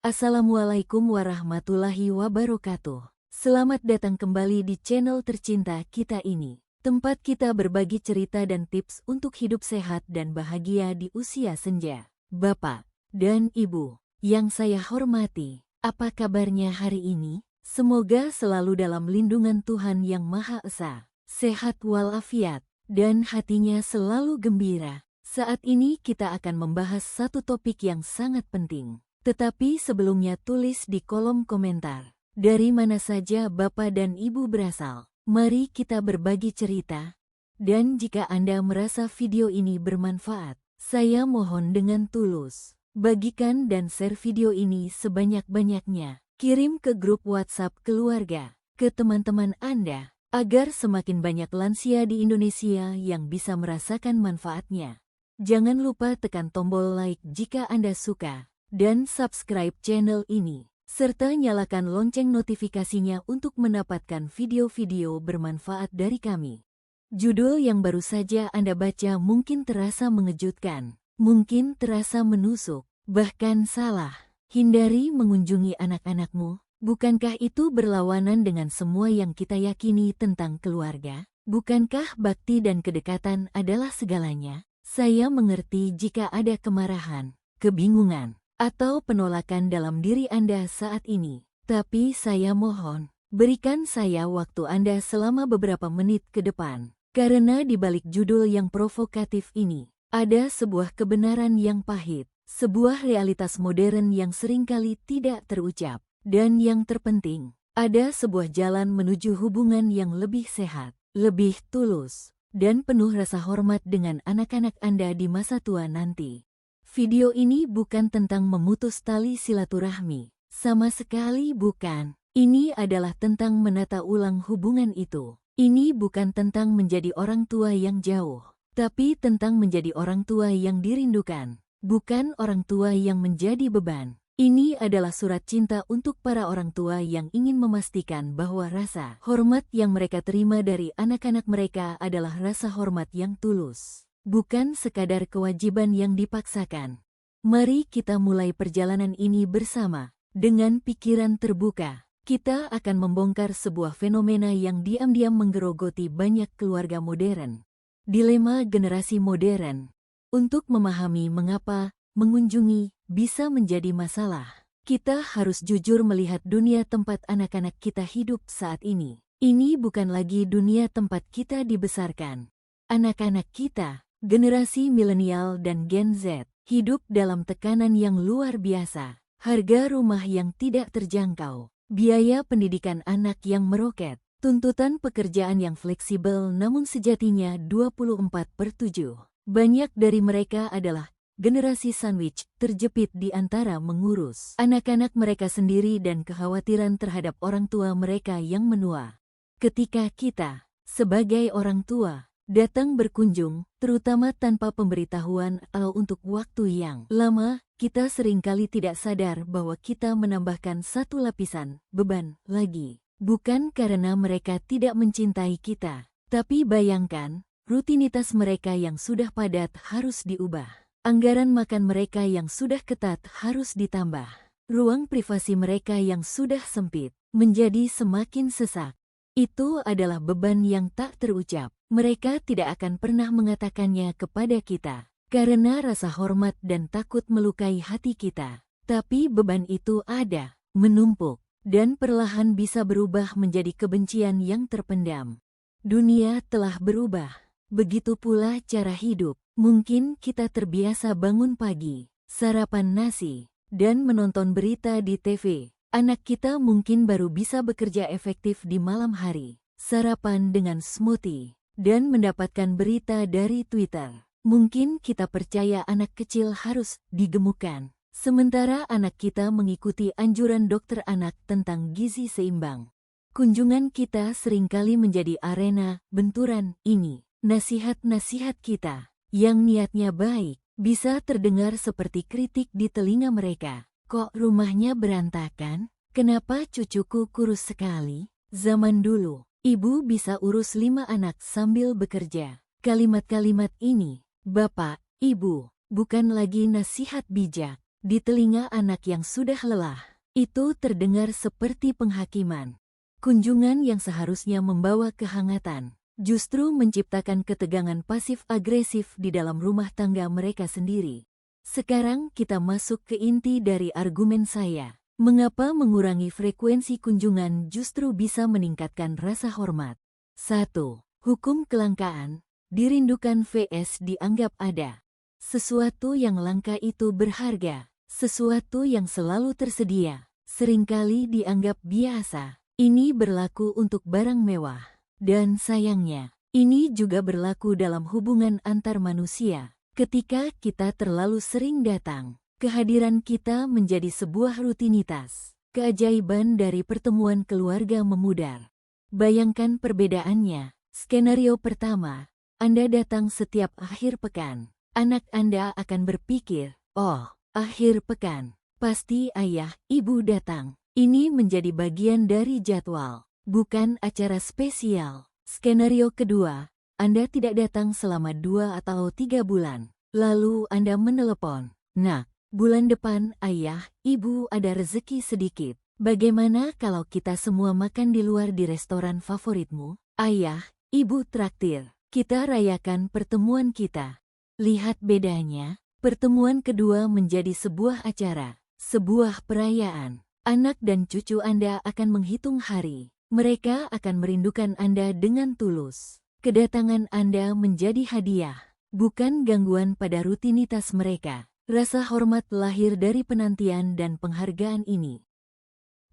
Assalamualaikum warahmatullahi wabarakatuh. Selamat datang kembali di channel tercinta kita ini. Tempat kita berbagi cerita dan tips untuk hidup sehat dan bahagia di usia senja. Bapak dan Ibu yang saya hormati, apa kabarnya hari ini? Semoga selalu dalam lindungan Tuhan Yang Maha Esa, sehat walafiat, dan hatinya selalu gembira. Saat ini kita akan membahas satu topik yang sangat penting. Tetapi sebelumnya tulis di kolom komentar, dari mana saja Bapak dan Ibu berasal. Mari kita berbagi cerita. Dan jika Anda merasa video ini bermanfaat, saya mohon dengan tulus, bagikan dan share video ini sebanyak-banyaknya. Kirim ke grup WhatsApp keluarga, ke teman-teman Anda, agar semakin banyak lansia di Indonesia yang bisa merasakan manfaatnya. Jangan lupa tekan tombol like jika Anda suka, dan subscribe channel ini, serta nyalakan lonceng notifikasinya untuk mendapatkan video-video bermanfaat dari kami. Judul yang baru saja Anda baca mungkin terasa mengejutkan, mungkin terasa menusuk, bahkan salah. Hindari mengunjungi anak-anakmu. Bukankah itu berlawanan dengan semua yang kita yakini tentang keluarga? Bukankah bakti dan kedekatan adalah segalanya? Saya mengerti jika ada kemarahan, kebingungan, atau penolakan dalam diri Anda saat ini. Tapi saya mohon, berikan saya waktu Anda selama beberapa menit ke depan. Karena di balik judul yang provokatif ini, ada sebuah kebenaran yang pahit, sebuah realitas modern yang seringkali tidak terucap. Dan yang terpenting, ada sebuah jalan menuju hubungan yang lebih sehat, lebih tulus, dan penuh rasa hormat dengan anak-anak Anda di masa tua nanti. Video ini bukan tentang memutus tali silaturahmi, sama sekali bukan. Ini adalah tentang menata ulang hubungan itu. Ini bukan tentang menjadi orang tua yang jauh, tapi tentang menjadi orang tua yang dirindukan, bukan orang tua yang menjadi beban. Ini adalah surat cinta untuk para orang tua yang ingin memastikan bahwa rasa hormat yang mereka terima dari anak-anak mereka adalah rasa hormat yang tulus, bukan sekadar kewajiban yang dipaksakan. Mari kita mulai perjalanan ini bersama. Dengan pikiran terbuka, kita akan membongkar sebuah fenomena yang diam-diam menggerogoti banyak keluarga modern. Dilema generasi modern. Untuk memahami mengapa mengunjungi bisa menjadi masalah, kita harus jujur melihat dunia tempat anak-anak kita hidup saat ini. Ini bukan lagi dunia tempat kita dibesarkan. Anak-anak kita, generasi milenial dan Gen Z, hidup dalam tekanan yang luar biasa. Harga rumah yang tidak terjangkau, biaya pendidikan anak yang meroket, tuntutan pekerjaan yang fleksibel namun sejatinya 24/7. Banyak dari mereka adalah generasi sandwich, terjepit di antara mengurus anak-anak mereka sendiri dan kekhawatiran terhadap orang tua mereka yang menua. Ketika kita, sebagai orang tua, datang berkunjung, terutama tanpa pemberitahuan atau untuk waktu yang lama, kita seringkali tidak sadar bahwa kita menambahkan satu lapisan beban lagi. Bukan karena mereka tidak mencintai kita, tapi bayangkan, rutinitas mereka yang sudah padat harus diubah. Anggaran makan mereka yang sudah ketat harus ditambah. Ruang privasi mereka yang sudah sempit menjadi semakin sesak. Itu adalah beban yang tak terucap. Mereka tidak akan pernah mengatakannya kepada kita, karena rasa hormat dan takut melukai hati kita. Tapi beban itu ada, menumpuk, dan perlahan bisa berubah menjadi kebencian yang terpendam. Dunia telah berubah, begitu pula cara hidup. Mungkin kita terbiasa bangun pagi, sarapan nasi, dan menonton berita di TV. Anak kita mungkin baru bisa bekerja efektif di malam hari, sarapan dengan smoothie, dan mendapatkan berita dari Twitter. Mungkin kita percaya anak kecil harus digemukkan, sementara anak kita mengikuti anjuran dokter anak tentang gizi seimbang. Kunjungan kita seringkali menjadi arena benturan ini. Nasihat-nasihat kita, yang niatnya baik, bisa terdengar seperti kritik di telinga mereka. Kok rumahnya berantakan? Kenapa cucuku kurus sekali? Zaman dulu, ibu bisa urus 5 anak sambil bekerja. Kalimat-kalimat ini, Bapak, Ibu, bukan lagi nasihat bijak. Di telinga anak yang sudah lelah, itu terdengar seperti penghakiman. Kunjungan yang seharusnya membawa kehangatan, justru menciptakan ketegangan pasif-agresif di dalam rumah tangga mereka sendiri. Sekarang kita masuk ke inti dari argumen saya. Mengapa mengurangi frekuensi kunjungan justru bisa meningkatkan rasa hormat? 1. Hukum kelangkaan, dirindukan vs dianggap ada. Sesuatu yang langka itu berharga, sesuatu yang selalu tersedia, seringkali dianggap biasa. Ini berlaku untuk barang mewah. Dan sayangnya, ini juga berlaku dalam hubungan antar manusia. Ketika kita terlalu sering datang, kehadiran kita menjadi sebuah rutinitas. Keajaiban dari pertemuan keluarga memudar. Bayangkan perbedaannya. Skenario pertama, Anda datang setiap akhir pekan. Anak Anda akan berpikir, oh, akhir pekan, pasti ayah, ibu datang. Ini menjadi bagian dari jadwal, bukan acara spesial. Skenario kedua, Anda tidak datang selama 2 atau 3 bulan. Lalu Anda menelepon, "Nak, bulan depan ayah, ibu ada rezeki sedikit. Bagaimana kalau kita semua makan di luar di restoran favoritmu? Ayah, ibu traktir. Kita rayakan pertemuan kita." Lihat bedanya, pertemuan kedua menjadi sebuah acara, sebuah perayaan. Anak dan cucu Anda akan menghitung hari. Mereka akan merindukan Anda dengan tulus. Kedatangan Anda menjadi hadiah, bukan gangguan pada rutinitas mereka. Rasa hormat lahir dari penantian dan penghargaan ini.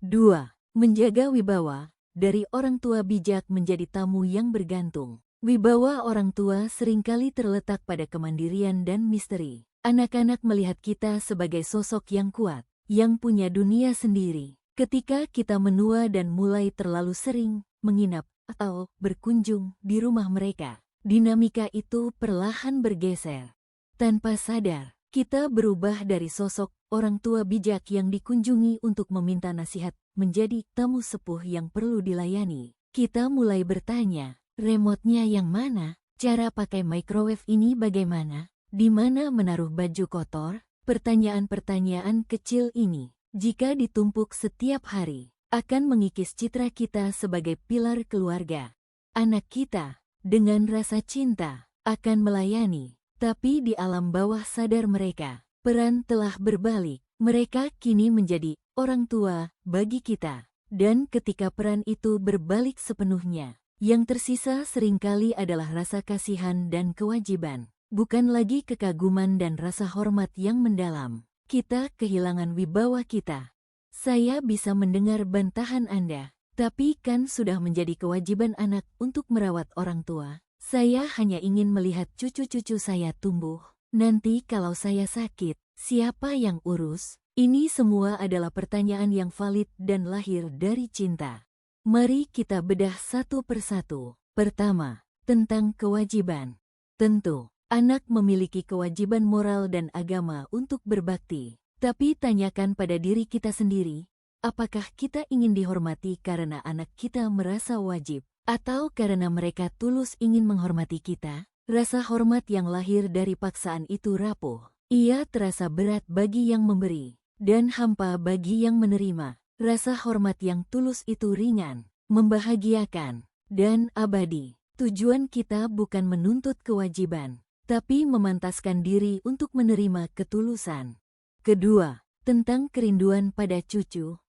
2. Menjaga wibawa, dari orang tua bijak menjadi tamu yang bergantung. Wibawa orang tua seringkali terletak pada kemandirian dan misteri. Anak-anak melihat kita sebagai sosok yang kuat, yang punya dunia sendiri. Ketika kita menua dan mulai terlalu sering menginap atau berkunjung di rumah mereka, dinamika itu perlahan bergeser. Tanpa sadar, kita berubah dari sosok orang tua bijak yang dikunjungi untuk meminta nasihat menjadi tamu sepuh yang perlu dilayani. Kita mulai bertanya, remote-nya yang mana? Cara pakai microwave ini bagaimana? Di mana menaruh baju kotor? Pertanyaan-pertanyaan kecil ini, jika ditumpuk setiap hari, akan mengikis citra kita sebagai pilar keluarga. Anak kita, dengan rasa cinta, akan melayani, tapi di alam bawah sadar mereka, peran telah berbalik. Mereka kini menjadi orang tua bagi kita. Dan ketika peran itu berbalik sepenuhnya, yang tersisa seringkali adalah rasa kasihan dan kewajiban. Bukan lagi kekaguman dan rasa hormat yang mendalam. Kita kehilangan wibawa kita. Saya bisa mendengar bantahan Anda, tapi kan sudah menjadi kewajiban anak untuk merawat orang tua. Saya hanya ingin melihat cucu-cucu saya tumbuh. Nanti kalau saya sakit, siapa yang urus? Ini semua adalah pertanyaan yang valid dan lahir dari cinta. Mari kita bedah satu persatu. Pertama, tentang kewajiban. Tentu, anak memiliki kewajiban moral dan agama untuk berbakti. Tapi tanyakan pada diri kita sendiri, apakah kita ingin dihormati karena anak kita merasa wajib, atau karena mereka tulus ingin menghormati kita? Rasa hormat yang lahir dari paksaan itu rapuh. Ia terasa berat bagi yang memberi, dan hampa bagi yang menerima. Rasa hormat yang tulus itu ringan, membahagiakan, dan abadi. Tujuan kita bukan menuntut kewajiban, tapi memantaskan diri untuk menerima ketulusan. Kedua, tentang kerinduan pada cucu.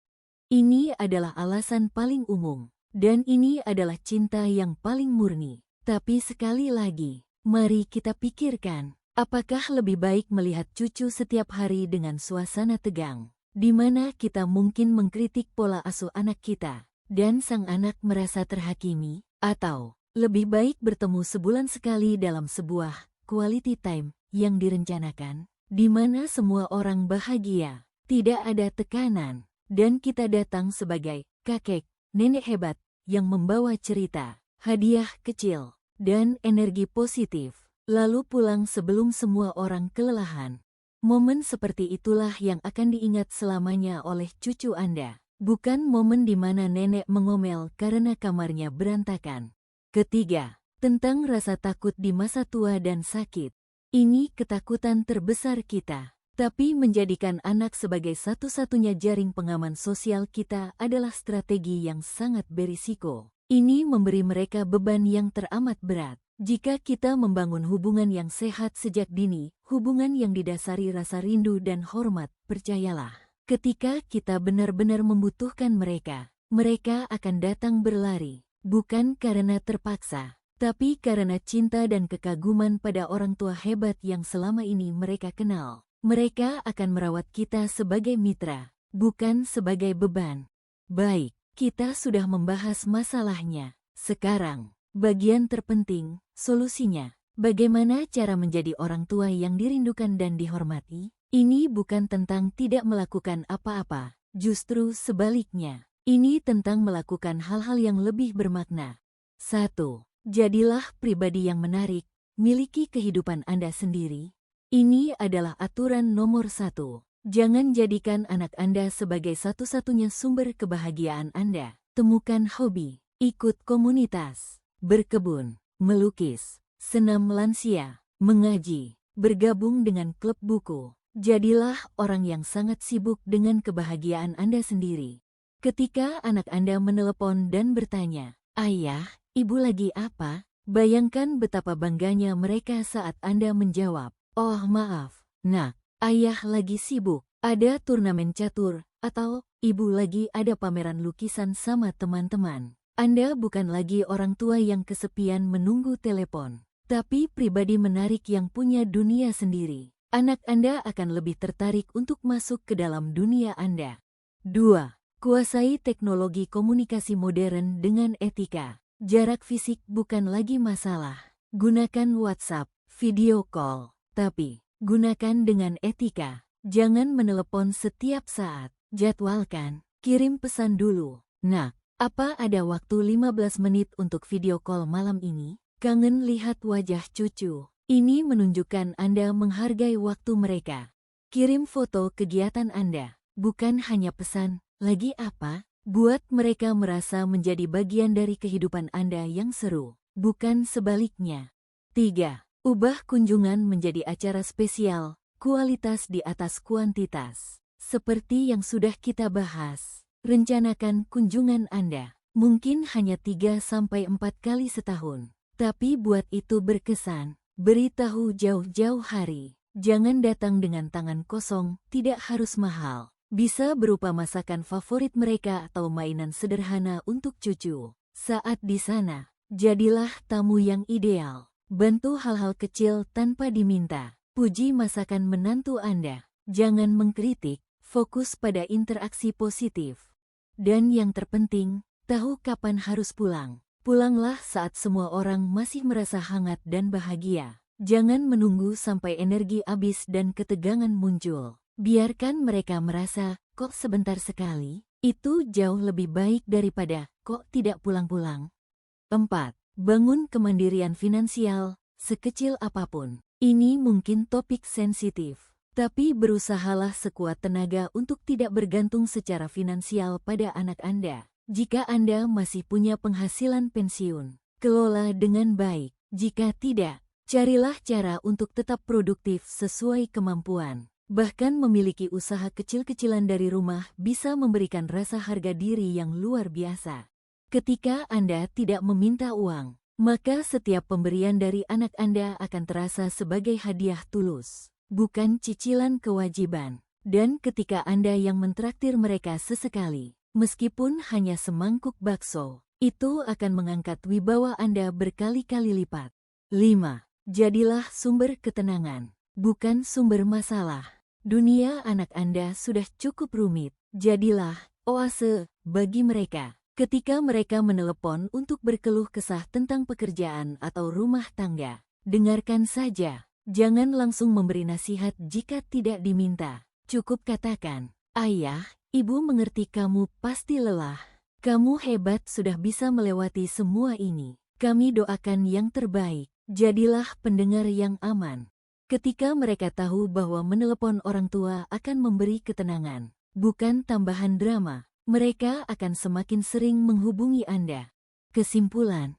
Ini adalah alasan paling umum, dan ini adalah cinta yang paling murni. Tapi sekali lagi, mari kita pikirkan, apakah lebih baik melihat cucu setiap hari dengan suasana tegang, di mana kita mungkin mengkritik pola asuh anak kita, dan sang anak merasa terhakimi, atau lebih baik bertemu sebulan sekali dalam sebuah quality time yang direncanakan, di mana semua orang bahagia, tidak ada tekanan, dan kita datang sebagai kakek, nenek hebat yang membawa cerita, hadiah kecil, dan energi positif, lalu pulang sebelum semua orang kelelahan. Momen seperti itulah yang akan diingat selamanya oleh cucu Anda, bukan momen di mana nenek mengomel karena kamarnya berantakan. Ketiga, tentang rasa takut di masa tua dan sakit. Ini ketakutan terbesar kita. Tapi menjadikan anak sebagai satu-satunya jaring pengaman sosial kita adalah strategi yang sangat berisiko. Ini memberi mereka beban yang teramat berat. Jika kita membangun hubungan yang sehat sejak dini, hubungan yang didasari rasa rindu dan hormat, percayalah, ketika kita benar-benar membutuhkan mereka, mereka akan datang berlari, bukan karena terpaksa, tapi karena cinta dan kekaguman pada orang tua hebat yang selama ini mereka kenal. Mereka akan merawat kita sebagai mitra, bukan sebagai beban. Baik, kita sudah membahas masalahnya. Sekarang, bagian terpenting, solusinya. Bagaimana cara menjadi orang tua yang dirindukan dan dihormati? Ini bukan tentang tidak melakukan apa-apa, justru sebaliknya. Ini tentang melakukan hal-hal yang lebih bermakna. 1. Jadilah pribadi yang menarik, miliki kehidupan Anda sendiri. Ini adalah aturan nomor 1. Jangan jadikan anak Anda sebagai satu-satunya sumber kebahagiaan Anda. Temukan hobi, ikut komunitas, berkebun, melukis, senam lansia, mengaji, bergabung dengan klub buku. Jadilah orang yang sangat sibuk dengan kebahagiaan Anda sendiri. Ketika anak Anda menelepon dan bertanya, "Ayah, Ibu lagi apa?" Bayangkan betapa bangganya mereka saat Anda menjawab, "Oh maaf, Nak, Ayah lagi sibuk, ada turnamen catur," atau "Ibu lagi ada pameran lukisan sama teman-teman." Anda bukan lagi orang tua yang kesepian menunggu telepon, tapi pribadi menarik yang punya dunia sendiri. Anak Anda akan lebih tertarik untuk masuk ke dalam dunia Anda. 2. Kuasai teknologi komunikasi modern dengan etika. Jarak fisik bukan lagi masalah. Gunakan WhatsApp, video call, tapi gunakan dengan etika. Jangan menelepon setiap saat. Jadwalkan, kirim pesan dulu. "Nak, apa ada waktu 15 menit untuk video call malam ini? Kangen lihat wajah cucu." Ini menunjukkan Anda menghargai waktu mereka. Kirim foto kegiatan Anda, bukan hanya pesan, "Lagi apa?" Buat mereka merasa menjadi bagian dari kehidupan Anda yang seru, bukan sebaliknya. 3. Ubah kunjungan menjadi acara spesial, kualitas di atas kuantitas. Seperti yang sudah kita bahas, rencanakan kunjungan Anda. Mungkin hanya 3-4 kali setahun, tapi buat itu berkesan. Beritahu jauh-jauh hari. Jangan datang dengan tangan kosong, tidak harus mahal. Bisa berupa masakan favorit mereka atau mainan sederhana untuk cucu. Saat di sana, jadilah tamu yang ideal. Bantu hal-hal kecil tanpa diminta. Puji masakan menantu Anda. Jangan mengkritik, fokus pada interaksi positif. Dan yang terpenting, tahu kapan harus pulang. Pulanglah saat semua orang masih merasa hangat dan bahagia. Jangan menunggu sampai energi habis dan ketegangan muncul. Biarkan mereka merasa, "Kok sebentar sekali?" Itu jauh lebih baik daripada, "Kok tidak pulang-pulang?" 4. Bangun kemandirian finansial, sekecil apapun. Ini mungkin topik sensitif, tapi berusahalah sekuat tenaga untuk tidak bergantung secara finansial pada anak Anda. Jika Anda masih punya penghasilan pensiun, kelola dengan baik. Jika tidak, carilah cara untuk tetap produktif sesuai kemampuan. Bahkan memiliki usaha kecil-kecilan dari rumah bisa memberikan rasa harga diri yang luar biasa. Ketika Anda tidak meminta uang, maka setiap pemberian dari anak Anda akan terasa sebagai hadiah tulus, bukan cicilan kewajiban. Dan ketika Anda yang mentraktir mereka sesekali, meskipun hanya semangkuk bakso, itu akan mengangkat wibawa Anda berkali-kali lipat. 5. Jadilah sumber ketenangan, bukan sumber masalah. Dunia anak Anda sudah cukup rumit, jadilah oase bagi mereka. Ketika mereka menelepon untuk berkeluh kesah tentang pekerjaan atau rumah tangga, dengarkan saja. Jangan langsung memberi nasihat jika tidak diminta. Cukup katakan, "Ayah, Ibu mengerti kamu pasti lelah. Kamu hebat sudah bisa melewati semua ini. Kami doakan yang terbaik." Jadilah pendengar yang aman. Ketika mereka tahu bahwa menelepon orang tua akan memberi ketenangan, bukan tambahan drama, mereka akan semakin sering menghubungi Anda. Kesimpulan.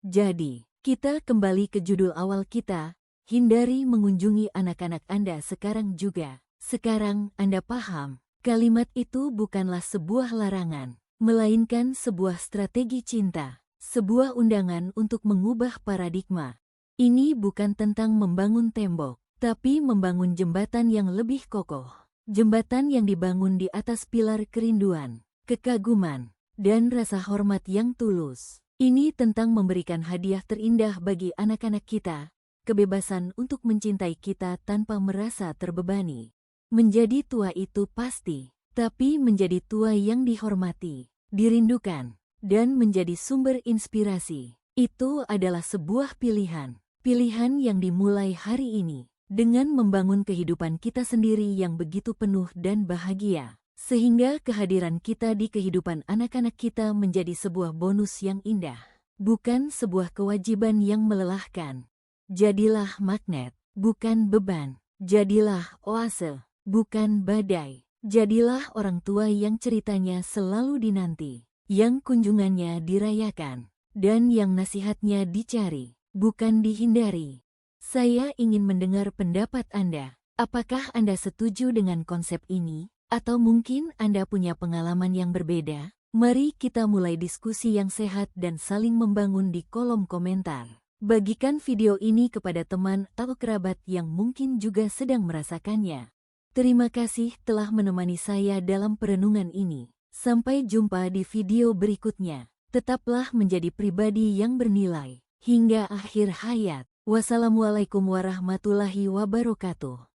Jadi, kita kembali ke judul awal kita, hindari mengunjungi anak-anak Anda sekarang juga. Sekarang Anda paham, kalimat itu bukanlah sebuah larangan, melainkan sebuah strategi cinta, sebuah undangan untuk mengubah paradigma. Ini bukan tentang membangun tembok, tapi membangun jembatan yang lebih kokoh. Jembatan yang dibangun di atas pilar kerinduan, kekaguman, dan rasa hormat yang tulus. Ini tentang memberikan hadiah terindah bagi anak-anak kita, kebebasan untuk mencintai kita tanpa merasa terbebani. Menjadi tua itu pasti, tapi menjadi tua yang dihormati, dirindukan, dan menjadi sumber inspirasi, itu adalah sebuah pilihan. Pilihan yang dimulai hari ini, dengan membangun kehidupan kita sendiri yang begitu penuh dan bahagia. Sehingga kehadiran kita di kehidupan anak-anak kita menjadi sebuah bonus yang indah, bukan sebuah kewajiban yang melelahkan. Jadilah magnet, bukan beban. Jadilah oase, bukan badai. Jadilah orang tua yang ceritanya selalu dinanti, yang kunjungannya dirayakan, dan yang nasihatnya dicari, bukan dihindari. Saya ingin mendengar pendapat Anda. Apakah Anda setuju dengan konsep ini? Atau mungkin Anda punya pengalaman yang berbeda? Mari kita mulai diskusi yang sehat dan saling membangun di kolom komentar. Bagikan video ini kepada teman atau kerabat yang mungkin juga sedang merasakannya. Terima kasih telah menemani saya dalam perenungan ini. Sampai jumpa di video berikutnya. Tetaplah menjadi pribadi yang bernilai hingga akhir hayat. Wassalamualaikum warahmatullahi wabarakatuh.